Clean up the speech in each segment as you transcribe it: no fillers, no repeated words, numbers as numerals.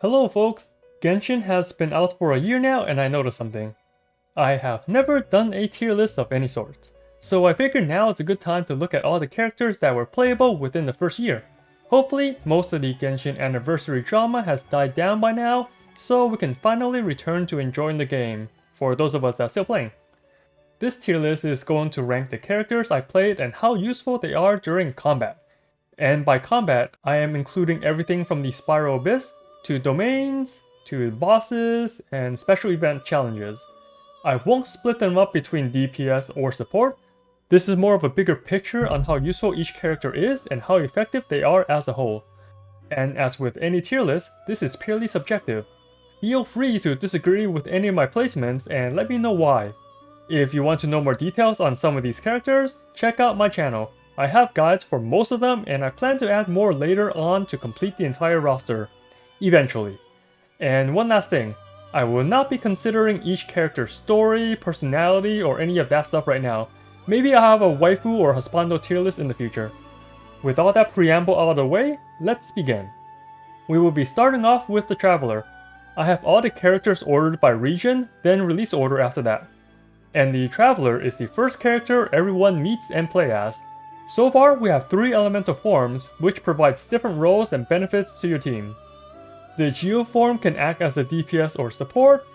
Hello folks! Genshin has been out for a year now and I noticed something. I have never done a tier list of any sort, so I figured now is a good time to look at all the characters that were playable within the first year. Hopefully, most of the Genshin anniversary drama has died down by now, so we can finally return to enjoying the game, for those of us that are still playing. This tier list is going to rank the characters I played and how useful they are during combat. And by combat, I am including everything from the Spiral Abyss, to domains, to bosses, and special event challenges. I won't split them up between DPS or support. This is more of a bigger picture on how useful each character is and how effective they are as a whole. And as with any tier list, this is purely subjective. Feel free to disagree with any of my placements and let me know why. If you want to know more details on some of these characters, check out my channel. I have guides for most of them and I plan to add more later on to complete the entire roster. Eventually. And one last thing, I will not be considering each character's story, personality, or any of that stuff right now. Maybe I'll have a waifu or husbando tier list in the future. With all that preamble out of the way, let's begin. We will be starting off with the Traveler. I have all the characters ordered by region, then release order after that. And the Traveler is the first character everyone meets and play as. So far, we have 3 elemental forms, which provides different roles and benefits to your team. The Geo form can act as a DPS or support,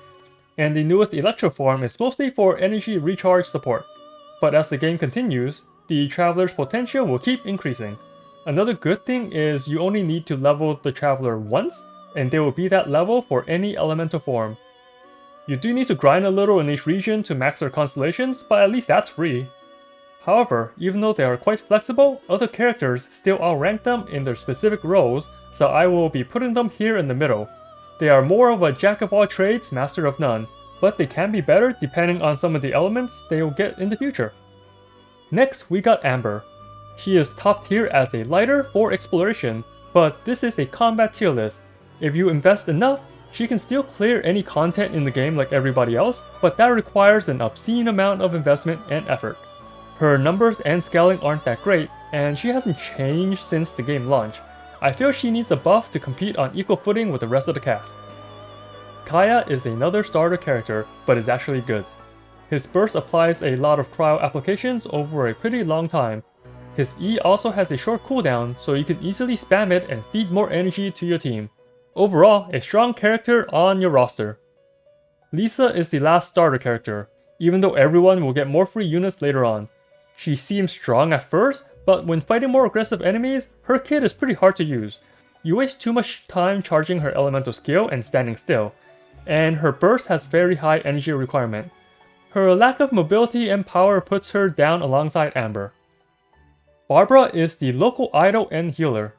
and the newest Electro form is mostly for energy recharge support. But as the game continues, the Traveler's potential will keep increasing. Another good thing is you only need to level the Traveler once, and they will be that level for any elemental form. You do need to grind a little in each region to max their constellations, but at least that's free. However, even though they are quite flexible, other characters still outrank them in their specific roles, so I will be putting them here in the middle. They are more of a jack of all trades, master of none, but they can be better depending on some of the elements they will get in the future. Next, we got Amber. She is top tier as a lighter for exploration, but this is a combat tier list. If you invest enough, she can still clear any content in the game like everybody else, but that requires an obscene amount of investment and effort. Her numbers and scaling aren't that great, and she hasn't changed since the game launch. I feel she needs a buff to compete on equal footing with the rest of the cast. Kaya is another starter character, but is actually good. His burst applies a lot of cryo applications over a pretty long time. His E also has a short cooldown, so you can easily spam it and feed more energy to your team. Overall, a strong character on your roster. Lisa is the last starter character, even though everyone will get more free units later on. She seems strong at first, but when fighting more aggressive enemies, her kit is pretty hard to use. You waste too much time charging her elemental skill and standing still, and her burst has very high energy requirement. Her lack of mobility and power puts her down alongside Amber. Barbara is the local idol and healer.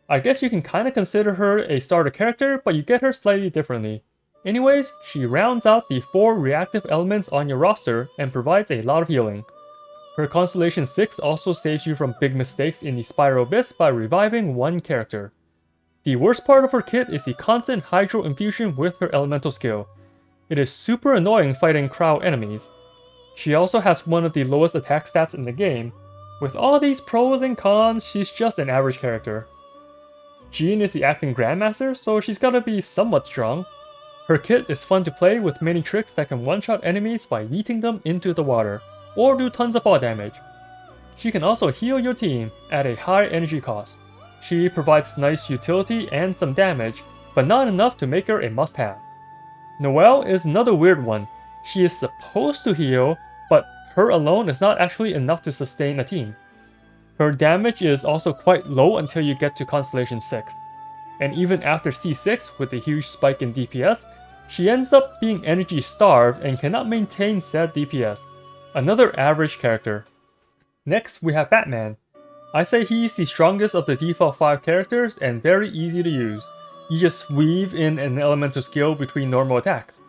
I guess you can kinda consider her a starter character, but you get her slightly differently. Anyways, she rounds out the 4 reactive elements on your roster and provides a lot of healing. Her Constellation 6 also saves you from big mistakes in the Spiral Abyss by reviving one character. The worst part of her kit is the constant Hydro Infusion with her elemental skill. It is super annoying fighting crowd enemies. She also has one of the lowest attack stats in the game. With all these pros and cons, she's just an average character. Jean is the acting Grandmaster, so she's gotta be somewhat strong. Her kit is fun to play with many tricks that can one-shot enemies by yeeting them into the water, or do tons of fall damage. She can also heal your team at a high energy cost. She provides nice utility and some damage, but not enough to make her a must-have. Noelle is another weird one. She is supposed to heal, but her alone is not actually enough to sustain a team. Her damage is also quite low until you get to Constellation 6. And even after C6 with a huge spike in DPS, she ends up being energy starved and cannot maintain said DPS. Another average character. Next, we have Batman. I say he's the strongest of the default 5 characters and very easy to use. You just weave in an elemental skill between normal attacks.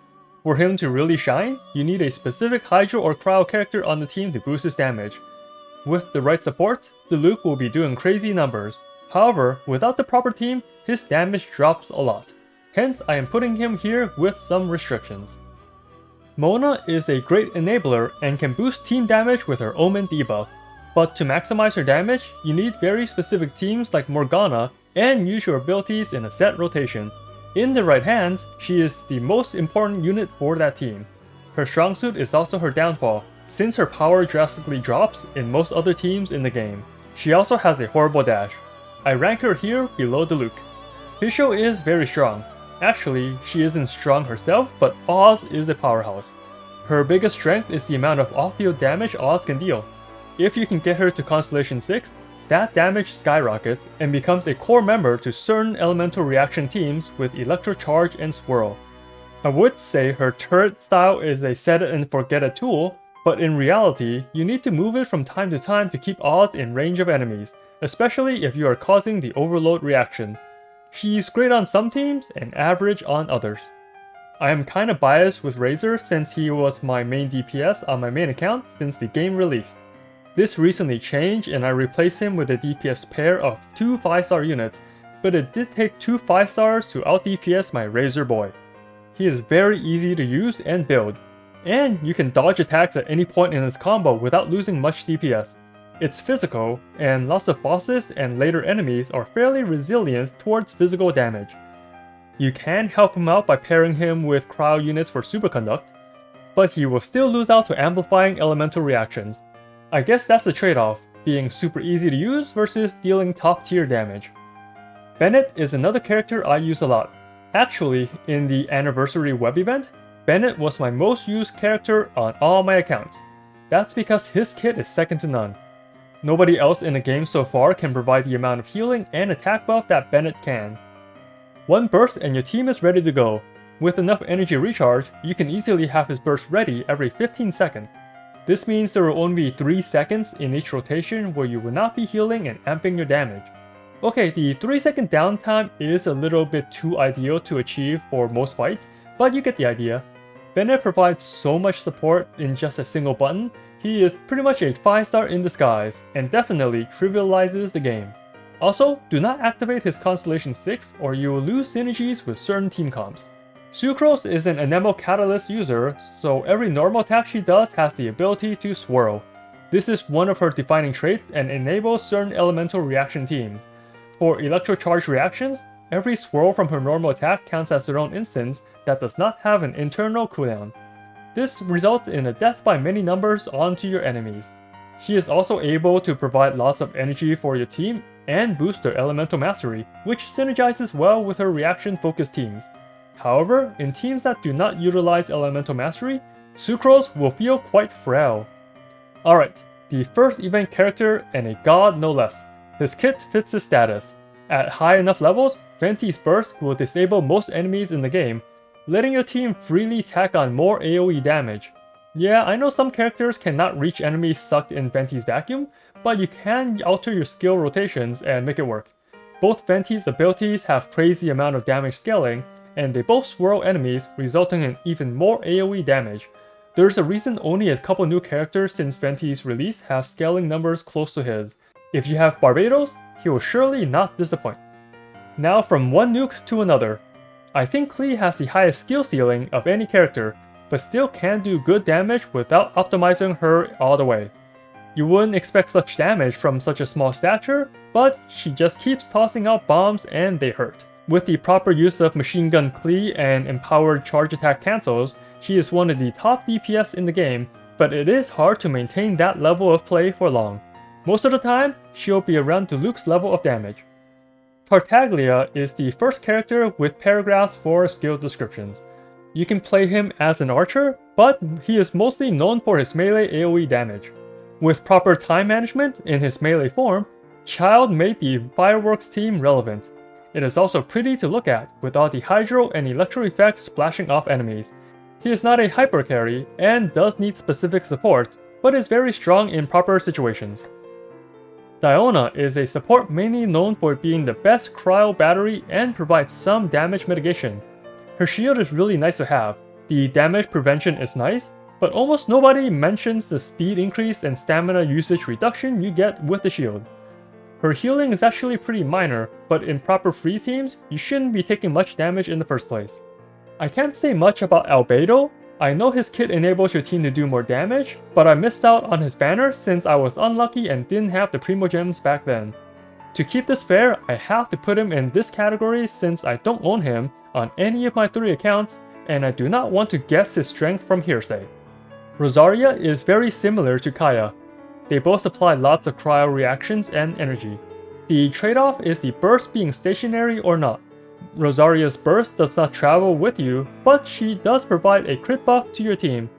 For him to really shine, you need a specific Hydro or Cryo character on the team to boost his damage. With the right support, the Luke will be doing crazy numbers. However, without the proper team, his damage drops a lot. Hence, I am putting him here with some restrictions. Mona is a great enabler and can boost team damage with her Omen debuff. But to maximize her damage, you need very specific teams like Morgana and use your abilities in a set rotation. In the right hands, she is the most important unit for that team. Her strong suit is also her downfall, since her power drastically drops in most other teams in the game. She also has a horrible dash. I rank her here below Diluc. Hisho is very strong. Actually, she isn't strong herself, but Oz is a powerhouse. Her biggest strength is the amount of off-field damage Oz can deal. If you can get her to Constellation 6, that damage skyrockets and becomes a core member to certain elemental reaction teams with Electro Charge and Swirl. I would say her turret style is a set it and forget it tool, but in reality, you need to move it from time to time to keep Oz in range of enemies, especially if you are causing the overload reaction. She's great on some teams and average on others. I am kinda biased with Razor since he was my main DPS on my main account since the game released. This recently changed and I replaced him with a DPS pair of 2 5-star units, but it did take 2 5-stars to out DPS my Razor boy. He is very easy to use and build, and you can dodge attacks at any point in his combo without losing much DPS. It's physical, and lots of bosses and later enemies are fairly resilient towards physical damage. You can help him out by pairing him with cryo units for superconduct, but he will still lose out to amplifying elemental reactions. I guess that's the trade-off, being super easy to use versus dealing top tier damage. Bennett is another character I use a lot. Actually, in the anniversary web event, Bennett was my most used character on all my accounts. That's because his kit is second to none. Nobody else in the game so far can provide the amount of healing and attack buff that Bennett can. One burst and your team is ready to go. With enough energy recharge, you can easily have his burst ready every 15 seconds. This means there will only be 3 seconds in each rotation where you will not be healing and amping your damage. Okay, the 3-second downtime is a little bit too ideal to achieve for most fights, but you get the idea. Bennett provides so much support in just a single button. He is pretty much a 5-star in disguise, and definitely trivializes the game. Also, do not activate his Constellation 6 or you will lose synergies with certain team comps. Sucrose is an Anemo Catalyst user, so every normal attack she does has the ability to swirl. This is one of her defining traits and enables certain elemental reaction teams. For Electro Charge reactions, every swirl from her normal attack counts as their own instance that does not have an internal cooldown. This results in a death by many numbers onto your enemies. She is also able to provide lots of energy for your team and boost their elemental mastery, which synergizes well with her reaction-focused teams. However, in teams that do not utilize elemental mastery, Sucrose will feel quite frail. Alright, the first event character and a god no less. His kit fits his status. At high enough levels, Venti's burst will disable most enemies in the game, letting your team freely tack on more AoE damage. Yeah, I know some characters cannot reach enemies sucked in Venti's vacuum, but you can alter your skill rotations and make it work. Both Venti's abilities have crazy amount of damage scaling, and they both swirl enemies, resulting in even more AoE damage. There's a reason only a couple new characters since Venti's release have scaling numbers close to his. If you have Barbados, he will surely not disappoint. Now from one nuke to another. I think Klee has the highest skill ceiling of any character, but still can do good damage without optimizing her all the way. You wouldn't expect such damage from such a small stature, but she just keeps tossing out bombs and they hurt. With the proper use of Machine Gun Klee and empowered charge attack cancels, she is one of the top DPS in the game, but it is hard to maintain that level of play for long. Most of the time, she'll be around Diluc's level of damage. Tartaglia is the first character with paragraphs for skill descriptions. You can play him as an archer, but he is mostly known for his melee AoE damage. With proper time management in his melee form, Child made the Fireworks team relevant. It is also pretty to look at, with all the hydro and electro effects splashing off enemies. He is not a hypercarry and does need specific support, but is very strong in proper situations. Diona is a support mainly known for being the best cryo battery and provides some damage mitigation. Her shield is really nice to have. The damage prevention is nice, but almost nobody mentions the speed increase and stamina usage reduction you get with the shield. Her healing is actually pretty minor, but in proper freeze teams, you shouldn't be taking much damage in the first place. I can't say much about Albedo. I know his kit enables your team to do more damage, but I missed out on his banner since I was unlucky and didn't have the Primo Gems back then. To keep this fair, I have to put him in this category since I don't own him, on any of my 3 accounts, and I do not want to guess his strength from hearsay. Rosaria is very similar to Kaya. They both supply lots of cryo reactions and energy. The trade-off is the burst being stationary or not. Rosaria's burst does not travel with you, but she does provide a crit buff to your team.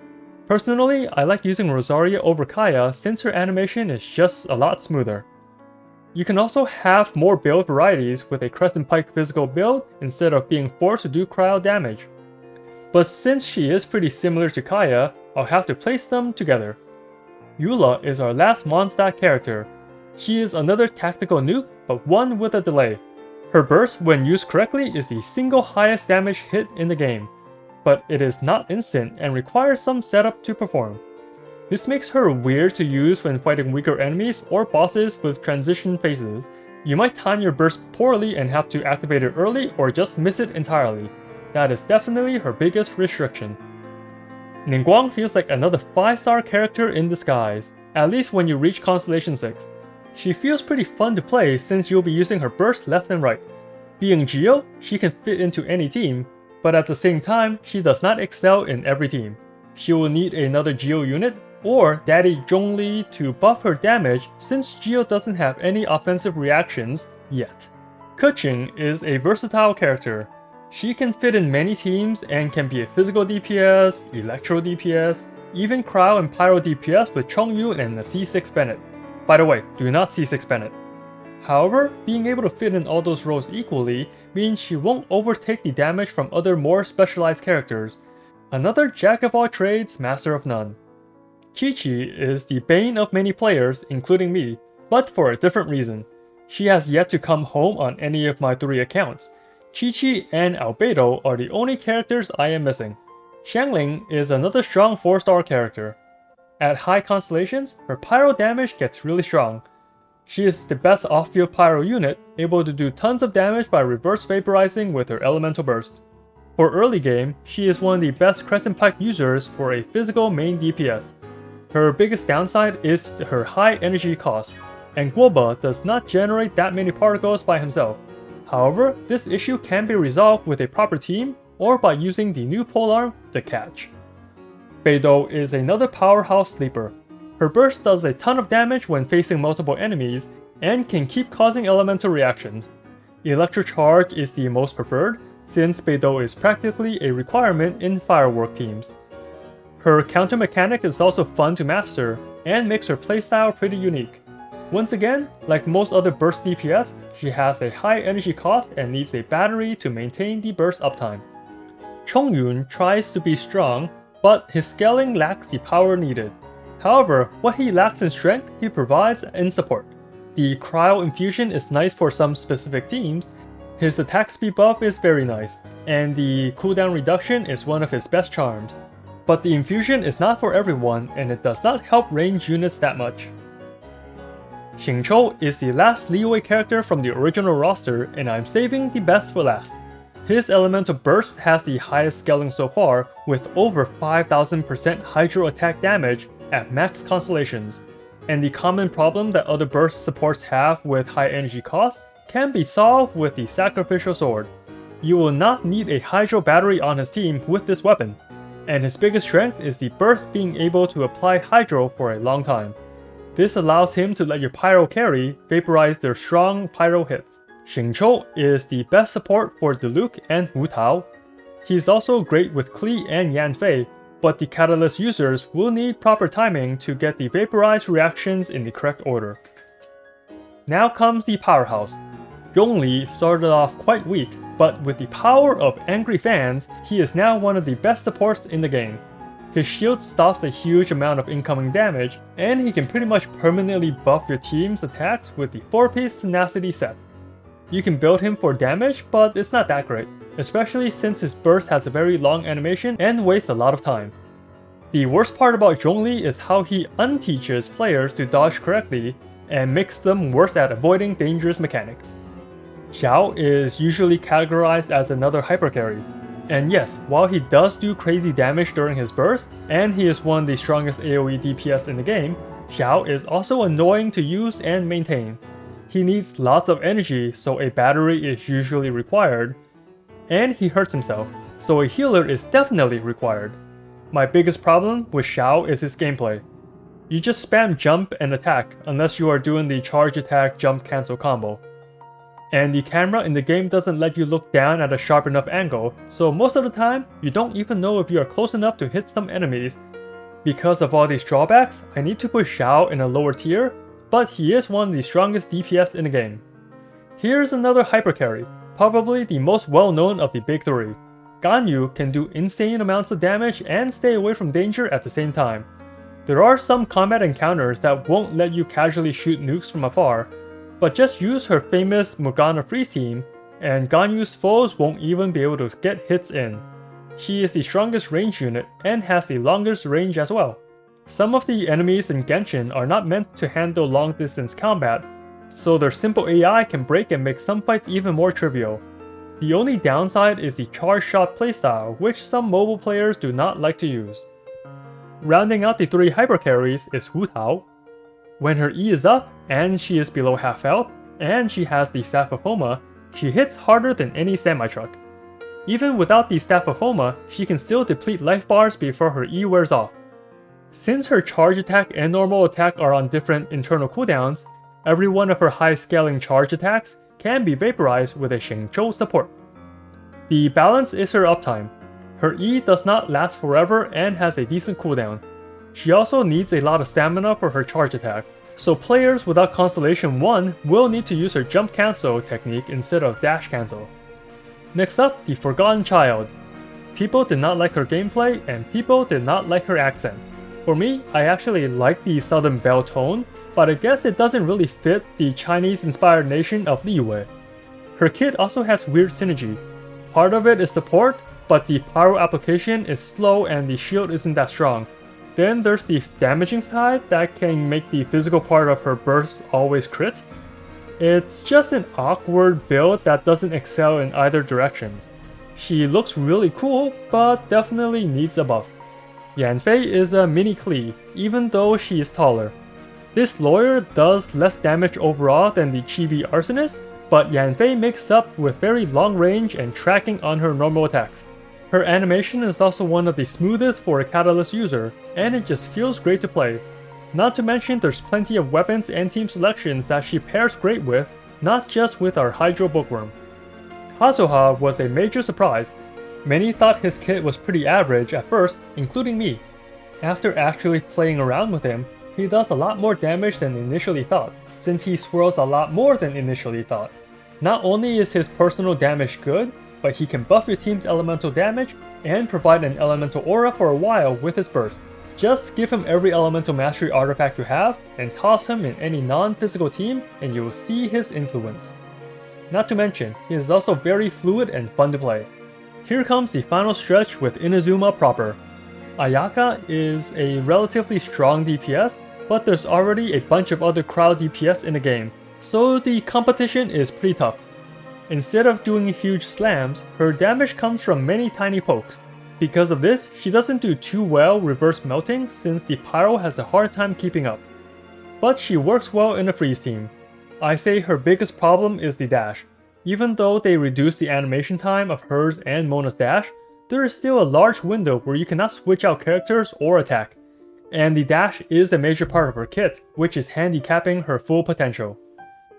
Personally, I like using Rosaria over Kaya since her animation is just a lot smoother. You can also have more build varieties with a Crescent Pike physical build instead of being forced to do cryo damage. But since she is pretty similar to Kaya, I'll have to place them together. Eula is our last Mondstadt character. She is another tactical nuke, but one with a delay. Her burst, when used correctly, is the single highest damage hit in the game, but it is not instant and requires some setup to perform. This makes her weird to use when fighting weaker enemies or bosses with transition phases. You might time your burst poorly and have to activate it early or just miss it entirely. That is definitely her biggest restriction. Ningguang feels like another 5-star character in disguise, at least when you reach Constellation 6. She feels pretty fun to play since you'll be using her burst left and right. Being Geo, she can fit into any team, but at the same time, she does not excel in every team. She will need another Geo unit or Daddy Zhongli to buff her damage since Geo doesn't have any offensive reactions yet. Keqing is a versatile character. She can fit in many teams and can be a physical DPS, electro DPS, even cryo and pyro DPS with Chongyun and a C6 Bennett. By the way, do not C6 Bennett. However, being able to fit in all those roles equally means she won't overtake the damage from other more specialized characters. Another jack of all trades, master of none. Qiqi is the bane of many players, including me, but for a different reason. She has yet to come home on any of my 3 accounts. Qiqi and Albedo are the only characters I am missing. Xiangling is another strong 4-star character. At high constellations, her pyro damage gets really strong. She is the best off-field pyro unit, able to do tons of damage by reverse vaporizing with her elemental burst. For early game, she is one of the best Crescent Pike users for a physical main DPS. Her biggest downside is her high energy cost, and Guoba does not generate that many particles by himself. However, this issue can be resolved with a proper team or by using the new polearm, the Catch. Beidou is another powerhouse sleeper. Her burst does a ton of damage when facing multiple enemies and can keep causing elemental reactions. Electro Charge is the most preferred since Beidou is practically a requirement in firework teams. Her counter mechanic is also fun to master and makes her playstyle pretty unique. Once again, like most other burst DPS, she has a high energy cost and needs a battery to maintain the burst uptime. Chongyun tries to be strong, but his scaling lacks the power needed. However, what he lacks in strength, he provides in support. The cryo infusion is nice for some specific teams, his attack speed buff is very nice, and the cooldown reduction is one of his best charms. But the infusion is not for everyone, and it does not help range units that much. Xingqiu is the last Liyue character from the original roster, and I'm saving the best for last. His elemental burst has the highest scaling so far, with over 5000% hydro attack damage at max constellations, and the common problem that other burst supports have with high energy cost can be solved with the sacrificial sword. You will not need a hydro battery on his team with this weapon, and his biggest strength is the burst being able to apply hydro for a long time. This allows him to let your pyro carry vaporize their strong pyro hits. Xingqiu is the best support for Diluc and Wu Tao. He's also great with Klee and Yanfei, but the Catalyst users will need proper timing to get the vaporized reactions in the correct order. Now comes the powerhouse. Zhongli started off quite weak, but with the power of angry fans, he is now one of the best supports in the game. His shield stops a huge amount of incoming damage, and he can pretty much permanently buff your team's attacks with the 4-piece Tenacity set. You can build him for damage, but it's not that great, especially since his burst has a very long animation and wastes a lot of time. The worst part about Zhongli is how he unteaches players to dodge correctly and makes them worse at avoiding dangerous mechanics. Xiao is usually categorized as another hypercarry. And yes, while he does do crazy damage during his burst, and he is one of the strongest AoE DPS in the game, Xiao is also annoying to use and maintain. He needs lots of energy, so a battery is usually required. and he hurts himself, so a healer is definitely required. My biggest problem with Xiao is his gameplay. You just spam jump and attack unless you are doing the charge attack jump cancel combo. And the camera in the game doesn't let you look down at a sharp enough angle, so most of the time, you don't even know if you are close enough to hit some enemies. Because of all these drawbacks, I need to put Xiao in a lower tier, but he is one of the strongest DPS in the game. Here's another hypercarry, probably the most well-known of the big three. Ganyu can do insane amounts of damage and stay away from danger at the same time. There are some combat encounters that won't let you casually shoot nukes from afar, but just use her famous Morgana freeze team, and Ganyu's foes won't even be able to get hits in. She is the strongest range unit and has the longest range as well. Some of the enemies in Genshin are not meant to handle long distance combat, so their simple AI can break and make some fights even more trivial. The only downside is the charge shot playstyle, which some mobile players do not like to use. Rounding out the three hypercarries is Hu Tao. When her E is up, and she is below half health, and she has the Staff of Homa, she hits harder than any semi-truck. Even without the Staff of Homa, she can still deplete life bars before her E wears off. Since her charge attack and normal attack are on different internal cooldowns, every one of her high scaling charge attacks can be vaporized with a Xingqiu support. The balance is her uptime. Her E does not last forever and has a decent cooldown. She also needs a lot of stamina for her charge attack, so players without Constellation 1 will need to use her jump cancel technique instead of dash cancel. Next up, the Forgotten Child. People did not like her gameplay and people did not like her accent. For me, I actually like the Southern Belle tone, but I guess it doesn't really fit the Chinese-inspired nation of Liyue. Her kit also has weird synergy. Part of it is support, but the pyro application is slow and the shield isn't that strong. Then there's the damaging side that can make the physical part of her burst always crit. It's just an awkward build that doesn't excel in either directions. She looks really cool, but definitely needs a buff. Yanfei is a mini Klee, even though she is taller. This lawyer does less damage overall than the Chibi Arsonist, but Yanfei makes up with very long range and tracking on her normal attacks. Her animation is also one of the smoothest for a Catalyst user, and it just feels great to play. Not to mention there's plenty of weapons and team selections that she pairs great with, not just with our Hydro Bookworm. Kazuha was a major surprise. Many thought his kit was pretty average at first, including me. After actually playing around with him, he does a lot more damage than initially thought, since he swirls a lot more than initially thought. Not only is his personal damage good, but he can buff your team's elemental damage and provide an elemental aura for a while with his burst. Just give him every elemental mastery artifact you have and toss him in any non-physical team and you will see his influence. Not to mention, he is also very fluid and fun to play. Here comes the final stretch with Inazuma proper. Ayaka is a relatively strong DPS, but there's already a bunch of other crowd DPS in the game, so the competition is pretty tough. Instead of doing huge slams, her damage comes from many tiny pokes. Because of this, she doesn't do too well reverse melting since the pyro has a hard time keeping up. But she works well in a freeze team. I say her biggest problem is the dash. Even though they reduce the animation time of hers and Mona's dash, there is still a large window where you cannot switch out characters or attack. And the dash is a major part of her kit, which is handicapping her full potential.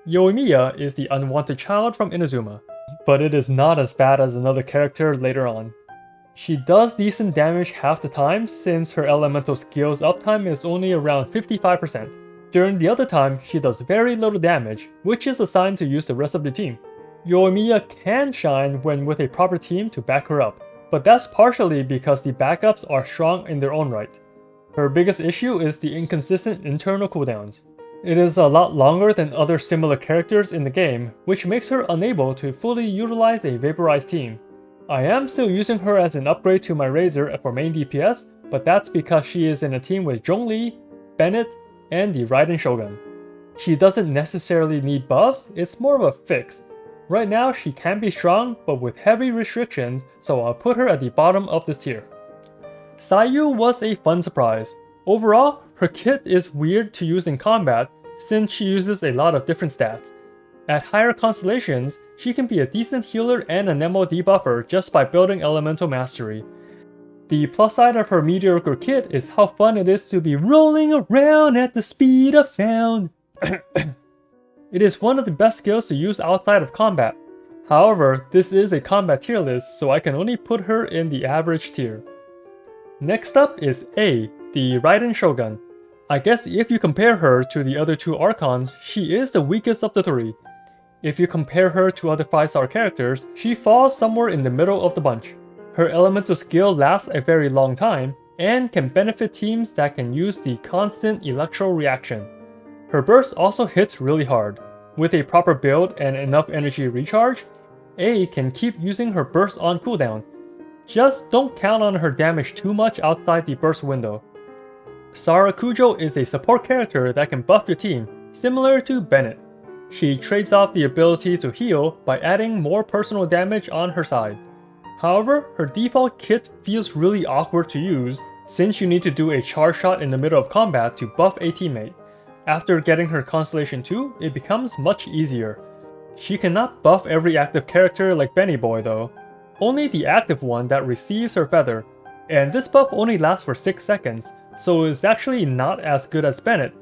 Yoimiya is the unwanted child from Inazuma, but it is not as bad as another character later on. She does decent damage half the time since her elemental skills uptime is only around 55%. During the other time, she does very little damage, which is a sign to use the rest of the team. Yoimiya can shine when with a proper team to back her up, but that's partially because the backups are strong in their own right. Her biggest issue is the inconsistent internal cooldowns. It is a lot longer than other similar characters in the game, which makes her unable to fully utilize a vaporized team. I am still using her as an upgrade to my Razor for main DPS, but that's because she is in a team with Zhongli, Bennett, and the Raiden Shogun. She doesn't necessarily need buffs, it's more of a fix. Right now she can be strong, but with heavy restrictions, so I'll put her at the bottom of this tier. Sayu was a fun surprise. Overall, her kit is weird to use in combat since she uses a lot of different stats. At higher constellations, she can be a decent healer and a Nemo debuffer just by building elemental mastery. The plus side of her mediocre kit is how fun it is to be rolling around at the speed of sound. It is one of the best skills to use outside of combat. However, this is a combat tier list, so I can only put her in the average tier. Next up is A, the Raiden Shogun. I guess if you compare her to the other two Archons, she is the weakest of the three. If you compare her to other 5-star characters, she falls somewhere in the middle of the bunch. Her elemental skill lasts a very long time, and can benefit teams that can use the constant electro reaction. Her burst also hits really hard. With a proper build and enough energy recharge, A can keep using her burst on cooldown. Just don't count on her damage too much outside the burst window. Sarakujo is a support character that can buff your team, similar to Bennett. She trades off the ability to heal by adding more personal damage on her side. However, her default kit feels really awkward to use since you need to do a charge shot in the middle of combat to buff a teammate. After getting her Constellation 2, it becomes much easier. She cannot buff every active character like Benny Boy though, only the active one that receives her feather, and this buff only lasts for 6 seconds, so it's actually not as good as Bennett.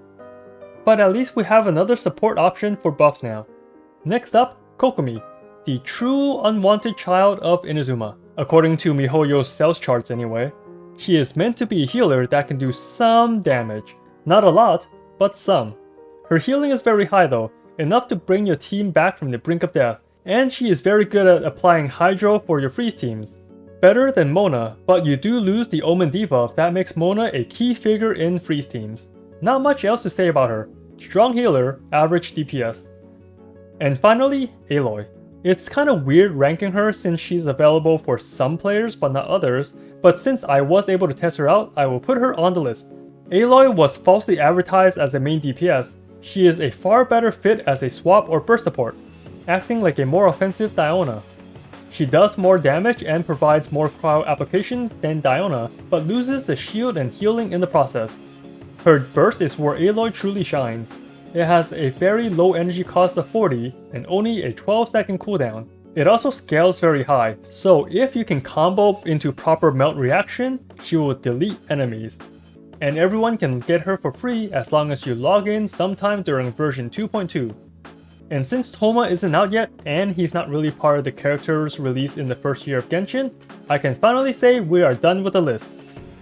But at least we have another support option for buffs now. Next up, Kokomi, the true unwanted child of Inazuma, according to MiHoYo's sales charts anyway. She is meant to be a healer that can do some damage. Not a lot, but some. Her healing is very high though, enough to bring your team back from the brink of death, and she is very good at applying Hydro for your freeze teams. Better than Mona, but you do lose the Omen debuff that makes Mona a key figure in freeze teams. Not much else to say about her. Strong healer, average DPS. And finally, Aloy. It's kinda weird ranking her since she's available for some players but not others, but since I was able to test her out, I will put her on the list. Aloy was falsely advertised as a main DPS. She is a far better fit as a swap or burst support, acting like a more offensive Diona. She does more damage and provides more cryo applications than Diona, but loses the shield and healing in the process. Her burst is where Aloy truly shines. It has a very low energy cost of 40 and only a 12-second cooldown. It also scales very high, so if you can combo into proper melt reaction, she will delete enemies. And everyone can get her for free as long as you log in sometime during version 2.2. And since Toma isn't out yet, and he's not really part of the characters released in the first year of Genshin, I can finally say we are done with the list.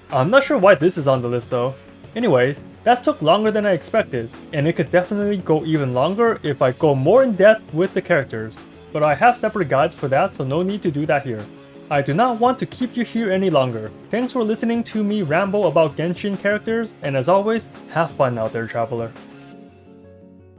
I'm not sure why this is on the list though. Anyway, that took longer than I expected, and it could definitely go even longer if I go more in depth with the characters, but I have separate guides for that, so no need to do that here. I do not want to keep you here any longer. Thanks for listening to me ramble about Genshin characters, and as always, have fun out there, traveler.